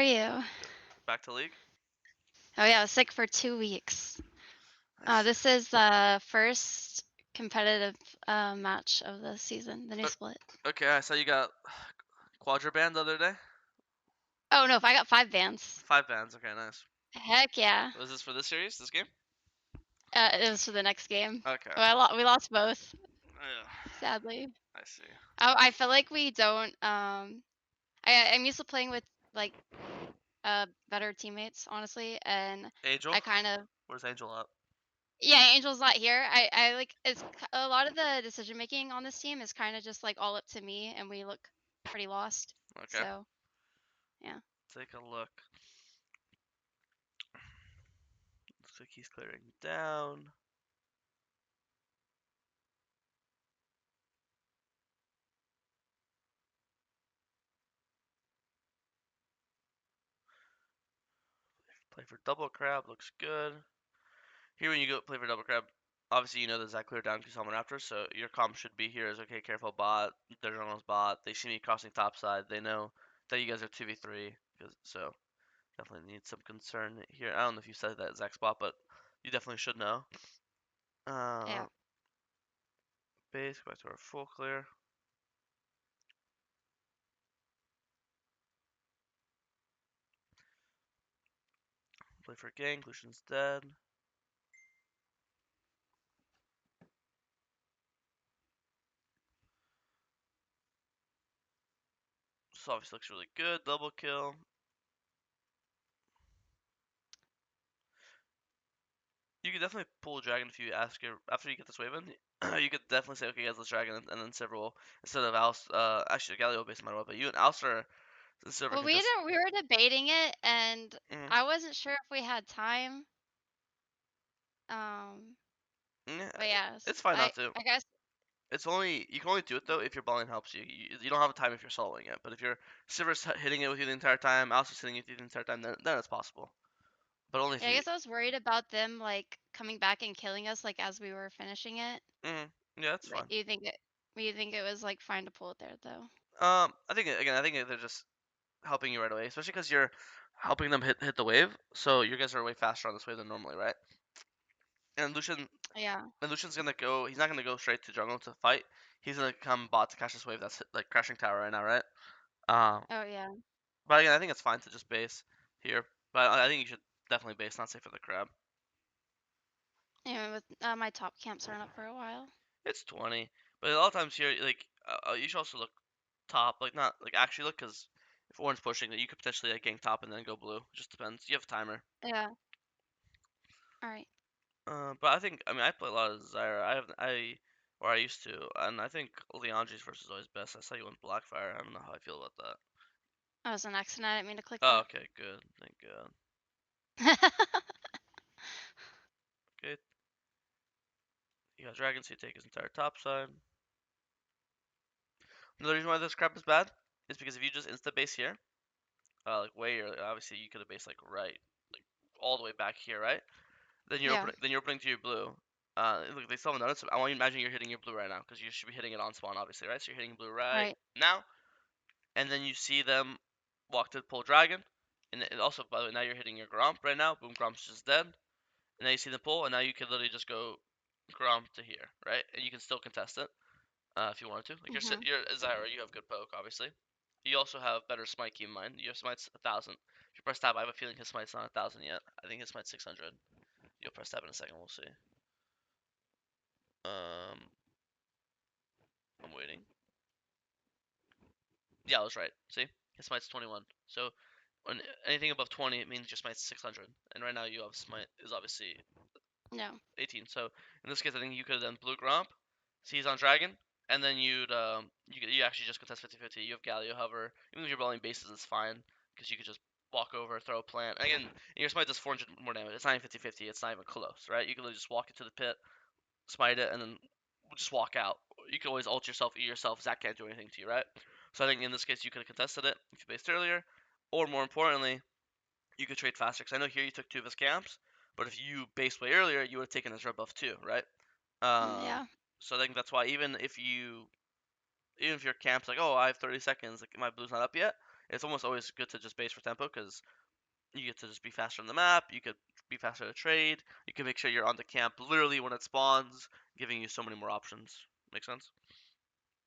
are you? Back to league? Oh yeah, I was sick for 2 weeks. I see. This is the first competitive match of the season, the new split. Okay, I saw you got Quadra band the other day. Oh no, if I got 5 bands. 5 bands. Okay, nice. Heck yeah. Was this for this series? This game? It was for the next game. Okay. Oh, we lost both, Yeah. sadly. I see. I feel like we don't. I'm used to playing with like better teammates, honestly, and Angel? I kind of. Where's Angel at? Yeah, Angel's not here. I like a lot of the decision making on this team is kind of just like all up to me, and we look pretty lost. Okay. So yeah. Take a look. Looks like he's clearing down. Play for double crab. Looks good. Here when you go play for double crab, obviously you know that Zach cleared down 2 summon after, so your comm should be here as okay, careful bot. There's almost bot. They see me crossing top side. They know that you guys are 2v3. So definitely need some concern here. I don't know if you said that exact spot, but you definitely should know. Yeah. Base, go back to our full clear. Play for gank, Lucian's dead. This obviously looks really good. Double kill. You could definitely pull a dragon if you ask your after you get this wave in. You could definitely say, okay, guys, let's dragon, and then several instead of actually Galio based matter, but you and Alistair, the server Well, can just. we were debating it, and Mm, I wasn't sure if we had time. Um, yeah, but yeah, it's fine not to. I guess It's only you can only do it though if your balling helps you. You don't have time if you're soloing it, but if your server's hitting it with you the entire time, Alistair's hitting it with you the entire time, then it's possible. But only if yeah, I you. guess I was worried about them like coming back and killing us like as we were finishing it. Yeah, that's But fine. you think it was like fine to pull it there though? I think again, I think they're just helping you right away, especially because you're helping them hit the wave. So you guys are way faster on this wave than normally, right? And Yeah. Lucian's gonna go. He's not gonna go straight to jungle to fight. He's gonna come bot to catch this wave that's like crashing tower right now, right? Um, Oh yeah. but again, I think it's fine to just base here. But I think you should definitely base, not safe for the crab. Anyway, with my top camps aren't up for a while. It's 20, but a lot of times here, like you should also look top, like not like actually look, because if orange pushing, that you could potentially like gank top and then go blue. It just depends. You have a timer. Yeah. All right. But I mean, I play a lot of Zyra. Or I used to, and I think Leandri's versus always best. I saw you went Blackfire. I don't know how I feel about that. That was an accident. I didn't mean to click Oh, that. okay, good. Thank God. Okay, you got Dragon, so you take his entire top side. Another reason why this crap is bad is because if you just insta base here, like way early, obviously you could have based like right, like all the way back here, right? Yeah. Then you're opening to your blue. Look, they still haven't done it. So I want you to imagine you're hitting your blue right now because you should be hitting it on spawn, obviously, right? So you're hitting blue right Right. now, and then you see them walk to pull dragon, and also by the way, now you're hitting your Gromp right now. Boom, Gromp's just dead, and now you see the pull, and now you can literally just go Gromp to here, right? And you can still contest it if you wanted to. Like Mhm. you're Zyra, you have good poke, obviously. You also have better smite, keep in mind. Your smite's 1,000. If you press tab, I have a feeling his smite's not 1,000 yet. I think his smite's 600. You'll press tab in a second, we'll see. Um, I'm waiting. Yeah, I was right. See? His smite's 21. So when anything above 20, it means your smite's 600. And right now you have smite is obviously No. 18. So in this case, I think you could then blue Gromp, see he's on dragon, and then you actually just contest 50-50. You have Galio hover. Even if you're rolling bases, it's fine because you could just walk over, throw a plant. Again, your smite does 400 more damage. It's not even 50-50. It's not even close, right? You can literally just walk into the pit, smite it, and then just walk out. You can always ult yourself, E yourself. Zach can't do anything to you, right? So I think in this case you could have contested it if you based earlier, or more importantly, you could trade faster. Because I know here you took 2 of his camps, but if you based way earlier, you would have taken his red buff too, right? Yeah. So I think that's why even if your camp's like, oh, I have 30 seconds, like my blue's not up yet. It's almost always good to just base for tempo because you get to just be faster on the map. You could be faster to trade. You can make sure you're on the camp literally when it spawns, giving you so many more options. Make sense?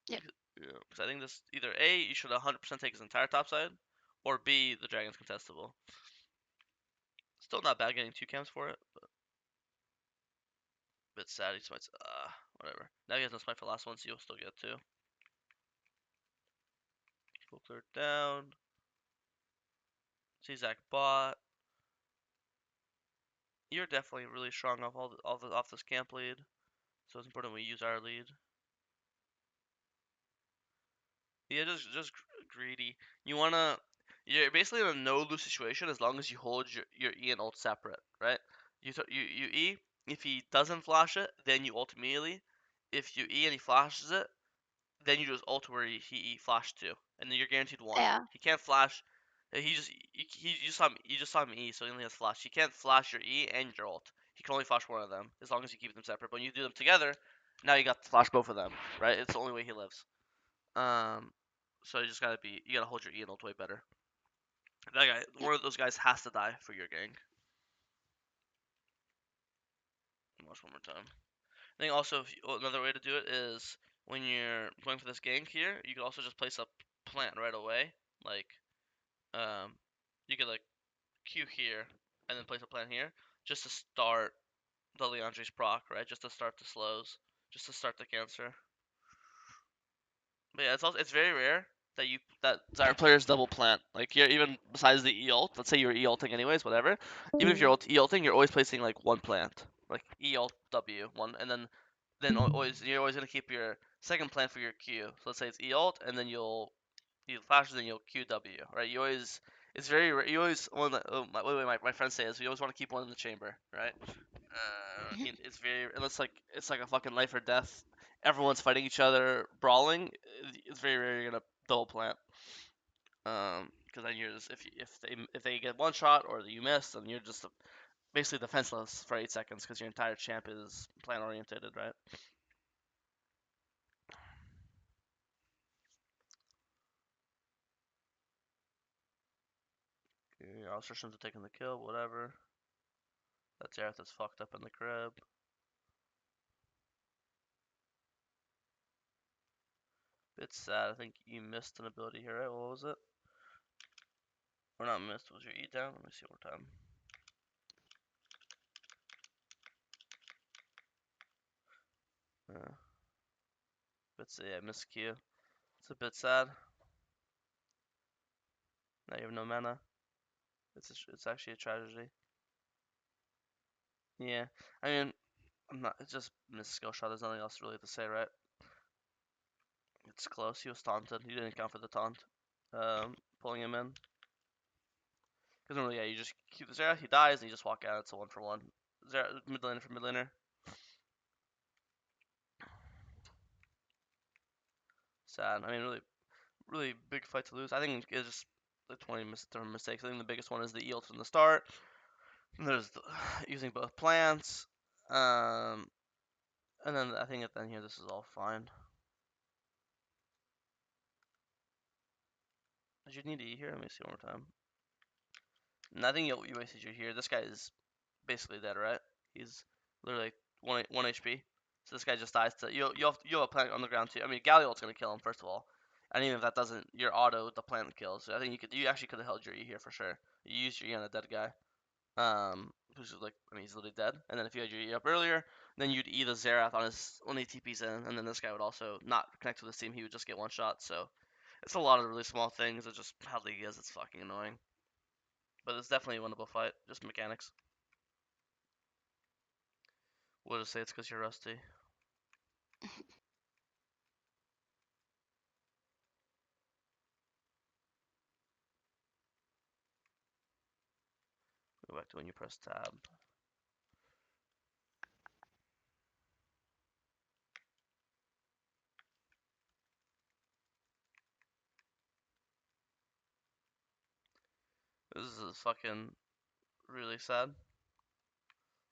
Yep. Yeah. Because I think this either A, you should 100% take his entire top side, or B, the dragon's contestable. Still not bad getting 2 camps for it, but a bit sad. He smites. Whatever. Now he has no smite for the last one, so you'll still get 2. Full clear down. See Zach bot. You're definitely really strong off this camp lead, so it's important we use our lead. Yeah, just greedy. You wanna, you're basically in a no lose situation as long as you hold your E and ult separate, right? You E. If he doesn't flash it, then you ult immediately. If you E and he flashes it, then you just ult where he E flashed to, and then you're guaranteed one. Yeah. He can't flash. You just saw him E, so he only has flash. He can't flash your E and your ult. He can only flash one of them as long as you keep them separate. But when you do them together, now you got to flash both of them, right? It's the only way he lives. Um, so you gotta hold your E and ult way better. That guy, Yep. one of those guys has to die for your gang. Watch one more time. I think also another way to do it is when you're going for this gank here, you could also just place a plant right away. Like, um, you could like Q here and then place a plant here just to start the Leandre's proc, right? Just to start the slows, just to start the cancer. But yeah, it's very rare that Zyra players double plant. Like you're even besides the E ult, let's say you're E ulting anyways, whatever. Even if you're E ulting, you're always placing like one plant, like E ult W one, and then always you're always gonna keep your second plant for your Q. So let's say it's E ult, and then you flash, and then you'll Q W, right? You always it's very you always my friends say is you always want to keep one in the chamber, right? It's very it's like a fucking life or death. Everyone's fighting each other, brawling. It's very rare you're gonna double plant. Because then you're just if they get one shot or you miss, then you're just basically defenseless for 8 seconds because your entire champ is plant orientated, right? Your assertions are taking the kill, whatever. That Jareth is fucked up in the crib. Bit sad. I think you missed an ability here, right? What was it? Or not missed? Was your E down? Let me see one more time. Uh, yeah, missed Q. It's a bit sad. Now you have no mana. It's actually a tragedy. Yeah, I mean, I'm not. It's just missed skill shot. There's nothing else really to say, right? It's close. He was taunted. You didn't count for the taunt. Pulling him in. Because normally, yeah, you just keep the Zyra. He dies, and you just walk out. It's a 1-for-1. Zyra, mid laner for mid laner. Sad. I mean, really big fight to lose. I think it's just the 20 different mistakes. I think the biggest one is the ult from the start. And there's using both plants. Um, and then I think at the end here, this is all fine. Did you need to E here? Let me see one more time. Nothing you wasted your here. This guy is basically dead, right? He's literally one HP. So this guy just dies to you have a plant on the ground too. I mean Galliot's gonna kill him first of all. And even if that doesn't, your auto the plant kills. So I think you actually could have held your E here for sure. You used your E on a dead guy. Who's like I mean he's literally dead. And then if you had your E up earlier, then you'd E the Xerath on his when he TP's in, and then this guy would also not connect to the team. He would just get one shot. So it's a lot of really small things. It's just how League is. It's fucking annoying. But it's definitely a winnable fight. Just mechanics. We'll just say it's because you're rusty. Go back to when you press tab. This is fucking really sad.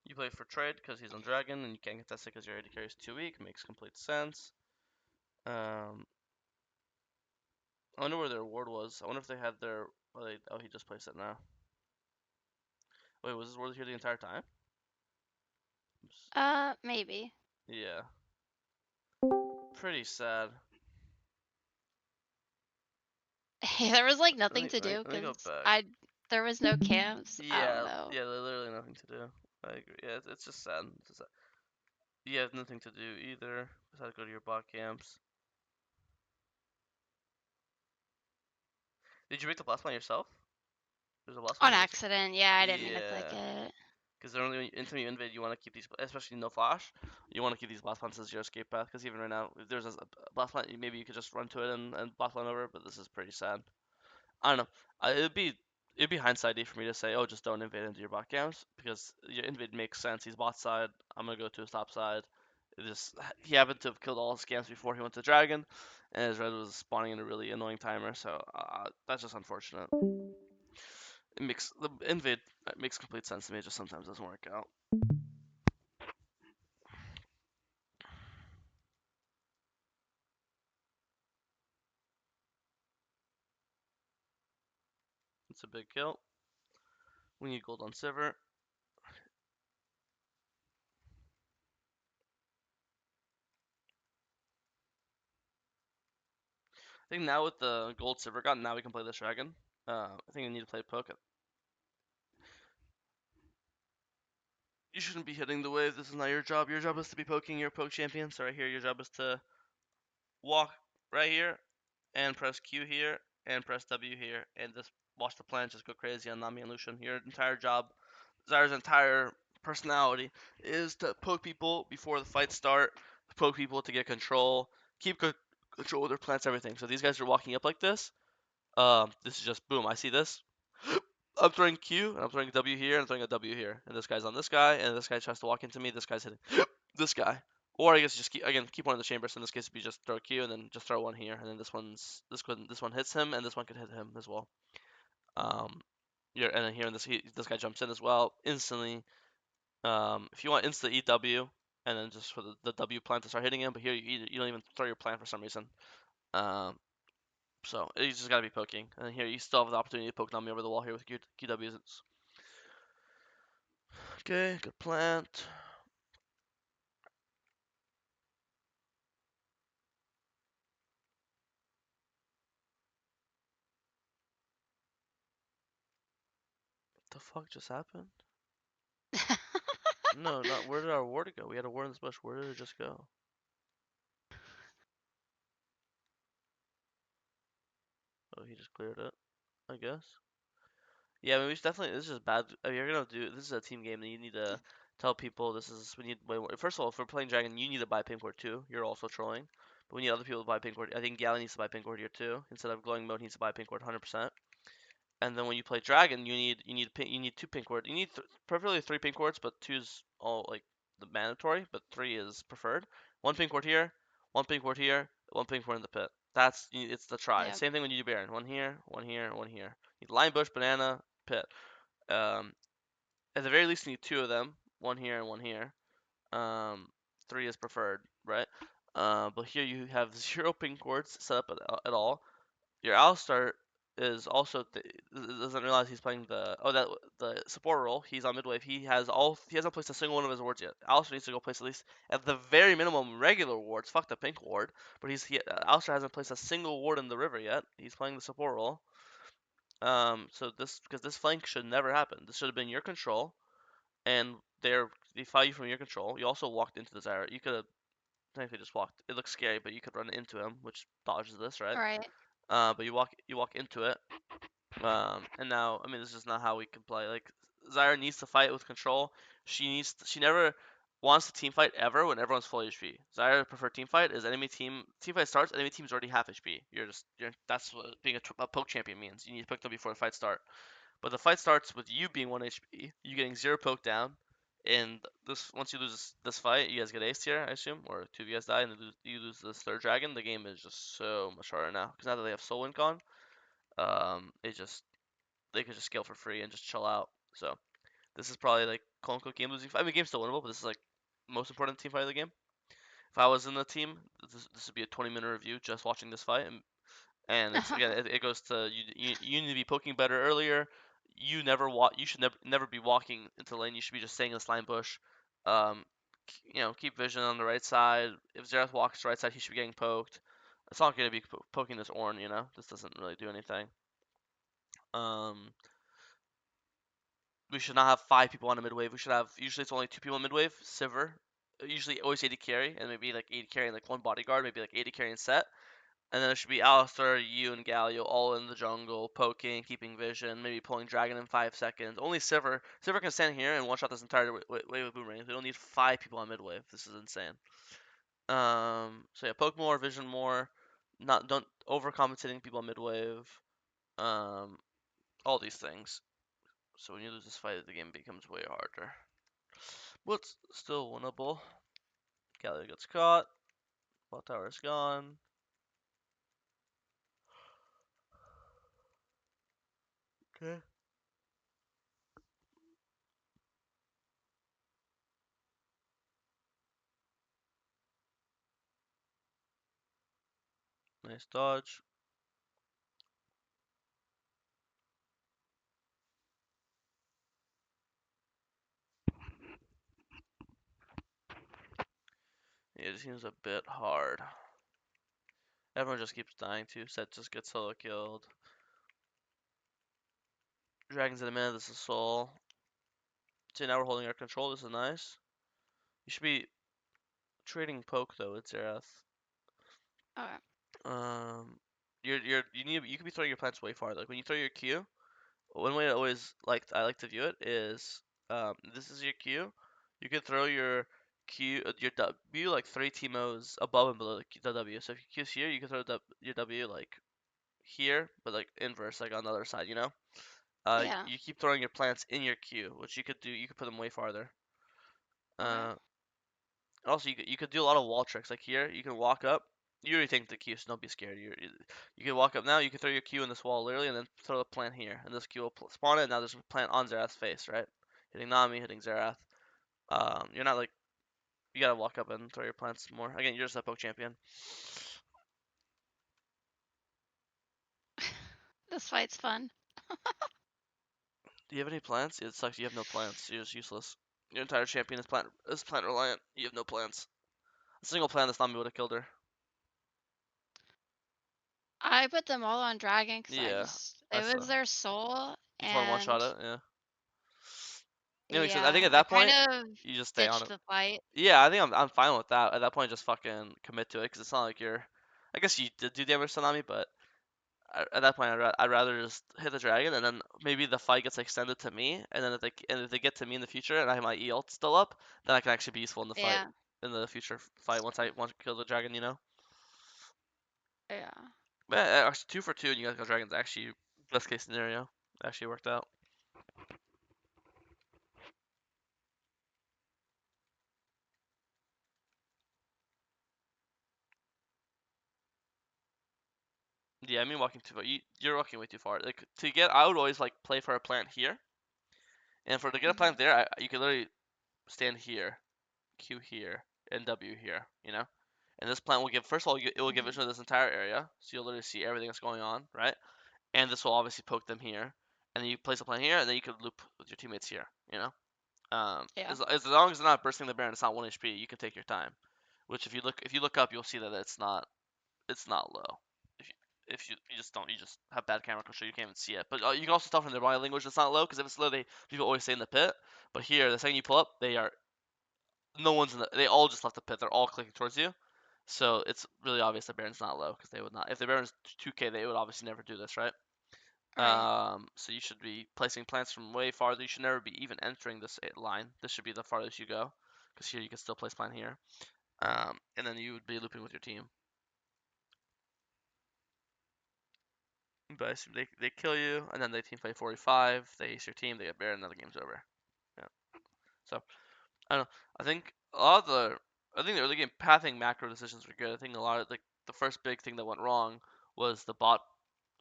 You play for trade because he's on dragon, and you can't contest it because your AD carry is too weak. Makes complete sense. Um, I wonder where their ward was. I wonder if they had their. Oh, oh, he just placed it now. Wait, was his ward here the entire time? Oops. Maybe. Yeah. Pretty sad. There was like Let nothing me, to let me, do let me go because back. there was no camps. I don't Yeah, know. yeah, literally nothing to do. I agree. Yeah, it's just sad. It's just sad. You have nothing to do either besides go to your bot camps. Did you make the blast plan yourself? There's a blast plan On here. accident, yeah, I didn't mean to click Yeah. it. Because normally when anytime you invade, you want to keep these, especially no flash, you want to keep these blast plants as your escape path. Because even right now, if there's a blast plant, maybe you could just run to it and blast plant over. But this is pretty sad. I don't know. It'd be hindsighty for me to say, oh, just don't invade into your bot camps because your invade makes sense. He's bot side. I'm gonna go to his top side. It just he happened to have killed all his camps before he went to dragon, and his red was spawning in a really annoying timer. So that's just unfortunate. It makes the invade makes complete sense to me. It just sometimes doesn't work out. It's a big kill. We need gold on Sivert. I think now with the gold Sivert got, now we can play this dragon. I think we need to play poke. You shouldn't be hitting the wave. This is not your job. Your job is to be poking. You're a poke champion. So right here, your job is to walk right here and press Q here and press W here and just watch the plant just go crazy on Nami and Lucian. Your entire job, Zyra's entire personality is to poke people before the fights start, poke people to get control, keep control of their plants, everything. So these guys are walking up like this. This is just boom. I see this. I'm throwing Q and I'm throwing W here and I'm throwing a W here. And this guy's on this guy and this guy tries to walk into me. This guy's hitting this guy. Or I guess just keep one in the chamber. So in this case, we just throw Q and then just throw one here, and then this one hits him, and this one could hit him as well. Um, yeah, and then here in this guy jumps in as well instantly. If you want insta EW, and then just for the W plant to start hitting him, but here you don't even throw your plant for some reason. Um, so you just gotta be poking, and then here you still have the opportunity to poke Nami over the wall here with QWs. Okay, good plant. What the fuck just happened? No, not where did our ward go? We had a ward in this bush. Where did it just go? Oh, he just cleared it, I guess. Yeah, I mean, we should definitely. This is bad. If you're gonna do this is a team game, then you need to tell people this is we need way more. First of all, if we're playing Dragon, you need to buy pink ward too. You're also trolling, but we need other people to buy pink ward. I think Galley needs to buy pink ward here too. Instead of glowing mode, he needs to buy pink ward 100%. And then when you play Dragon, you need two pink ward. You need preferably three pink wards, but two's all like the mandatory, but three is preferred. One pink ward here, one pink ward here, one pink ward in the pit. It's the try. Yeah. Same thing when you do Baron. One here, one here, one here. You need line bush, banana, pit. Um, at the very least, you need two of them. One here and one here. Um, three is preferred, right? But here you have zero pink wards set up at all. Your Alistar is also doesn't realize he's playing the support role. He's on midwave. He hasn't placed a single one of his wards yet. Alistar needs to go place at least at the very minimum regular wards. Fuck the pink ward, but Alistar hasn't placed a single ward in the river yet. He's playing the support role. So because this flank should never happen. This should have been your control, and they fire you from your control. You also walked into the Zyra. You could have technically just walked. It looks scary, but you could run into him, which dodges this, right? Right. But you walk into it. And now, I mean, this is not how we can play. Like, Zyra needs to fight with control. She never wants to team fight ever when everyone's full HP. Zyra preferred team fight is team fight starts, enemy team's already half HP. That's what being a poke champion means. You need to poke them before the fight start. But the fight starts with you being 1 HP, you getting 0 poke down, and once you lose this fight, you guys get aced here, I assume, or two of you guys die, and you lose this third dragon. The game is just so much harder now because now that they have Soul Wind gone, it just they could just scale for free and just chill out. So this is probably like quote unquote game losing fight. I mean, game's still winnable, but this is like most important team fight of the game. If I was in the team, this would be a 20-minute review just watching this fight, and And it's again, it goes to you need to be poking better earlier. You should never be walking into the lane. You should be just staying in the slime bush. Um, keep vision on the right side. If Xerath walks to the right side, he should be getting poked. It's not going to be poking this Ornn, This doesn't really do anything. Um, we should not have 5 people on a mid wave. We should have usually it's only 2 people on mid wave. Sivir, usually always AD carry, and maybe like AD carry and like one bodyguard, maybe like AD carry and set. And then it should be Alistar, you, and Galio all in the jungle, poking, keeping vision, maybe pulling Dragon in 5 seconds. Only Sivir. Sivir can stand here and one-shot this entire wave with boomerangs. We don't need 5 people on mid wave. This is insane. So yeah, poke more, vision more. Don't overcompensating people on mid wave. Um, all these things. So when you lose this fight, the game becomes way harder. But it's still winnable. Galio gets caught. Bot tower is gone. Okay. Nice dodge. Yeah, it seems a bit hard. Everyone just keeps dying too. Set just gets solo killed. Dragons in a minute, this is Soul. See, now we're holding our control, this is nice. You should be trading poke though with Xerath. Okay. You could be throwing your plants way farther. Like when you throw your Q, one way I like to view it is this is your Q. You could throw your W like 3 Teemos above and below the W. So if your Q's here, you can throw your W like here, but like inverse, like on the other side, Yeah. you keep throwing your plants in your queue, which you could do. You could put them way farther. Okay. Uh, Also, you could do a lot of wall tricks. Like here, you can walk up. You already think the queue, so don't be scared. You can walk up now. You can throw your queue in this wall literally, and then throw a plant here, and this queue will spawn it. And now there's a plant on Xerath's face, right? Hitting Nami, hitting Xerath. You're not like you gotta walk up and throw your plants more. Again, you're just a poke champion. This fight's fun. Do you have any plants? It sucks. You have no plants. You're just useless. Your entire champion is plant reliant. You have no plants. A single plant this Nami would have killed her. I put them all on dragon because Yeah, it I saw. was their soul, You just want to one shot and it, yeah. Makes sense. I think yeah, at I that kind point, of you just stay on ditched it. the fight. Yeah, I think I'm fine with that. At that point, just fucking commit to it, because it's not like you're. I guess you did do damage to Nami, but at that point, I'd rather just hit the dragon, and then maybe the fight gets extended to me, and then if they get to me in the future, and I have my E ult still up, then I can actually be useful in the fight, Yeah. in the future fight once I kill the dragon. Yeah. But actually, 2 for 2, and you guys got dragons. Actually, best case scenario, actually worked out. Yeah, I mean walking too far. You're walking way too far. Like I would always like play for a plant here, and to get a plant Hmm. there, you can literally stand here, Q here, and W here. And this plant will give first of all it will give Hmm. vision of this entire area, so you'll literally see everything that's going on, right? And this will obviously poke them here, and then you place a plant here, and then you could loop with your teammates here. Yeah. As long as they're not bursting the Baron, it's not 1 HP. You can take your time. Which if you look up, you'll see that it's not low. If you if you just don't you just have bad camera control, you can't even see it. But you can also tell from their body language it's not low because if it's low, people always say in the pit. But here, the second you pull up, no one's they all just left the pit. They're all clicking towards you. So it's really obvious the Baron's not low because they would not. If the Baron's 2K, they would obviously never do this, right? Right. So you should be placing plants from way farther. You should never be even entering this line. This should be the farthest you go because here you can still place plant here. And then you would be looping with your team. But I assume they kill you, and then they team fight 45. They ace your team. They get buried, and then the game's over. Yeah. So I don't know. I think a lot of the I think the early game pathing macro decisions were good. I think a lot of like the first big thing that went wrong was the bot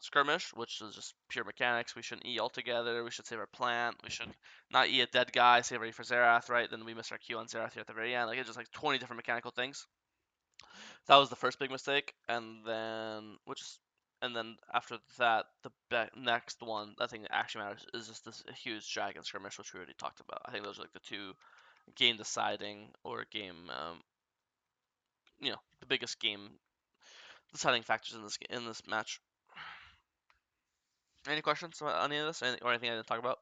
skirmish, which is just pure mechanics. We shouldn't E altogether. We should save our plant. We should not E a dead guy. Save ready for Xerath, right? Then we miss our Q on Xerath here at the very end. Like it's just like 20 different mechanical things. That was the first big mistake, and then which is and then after that, the next one I think that actually matters is just this huge dragon skirmish, which we already talked about. I think those are like the two game deciding or game, the biggest game deciding factors in this match. Any questions about any of this, or anything I didn't talk about?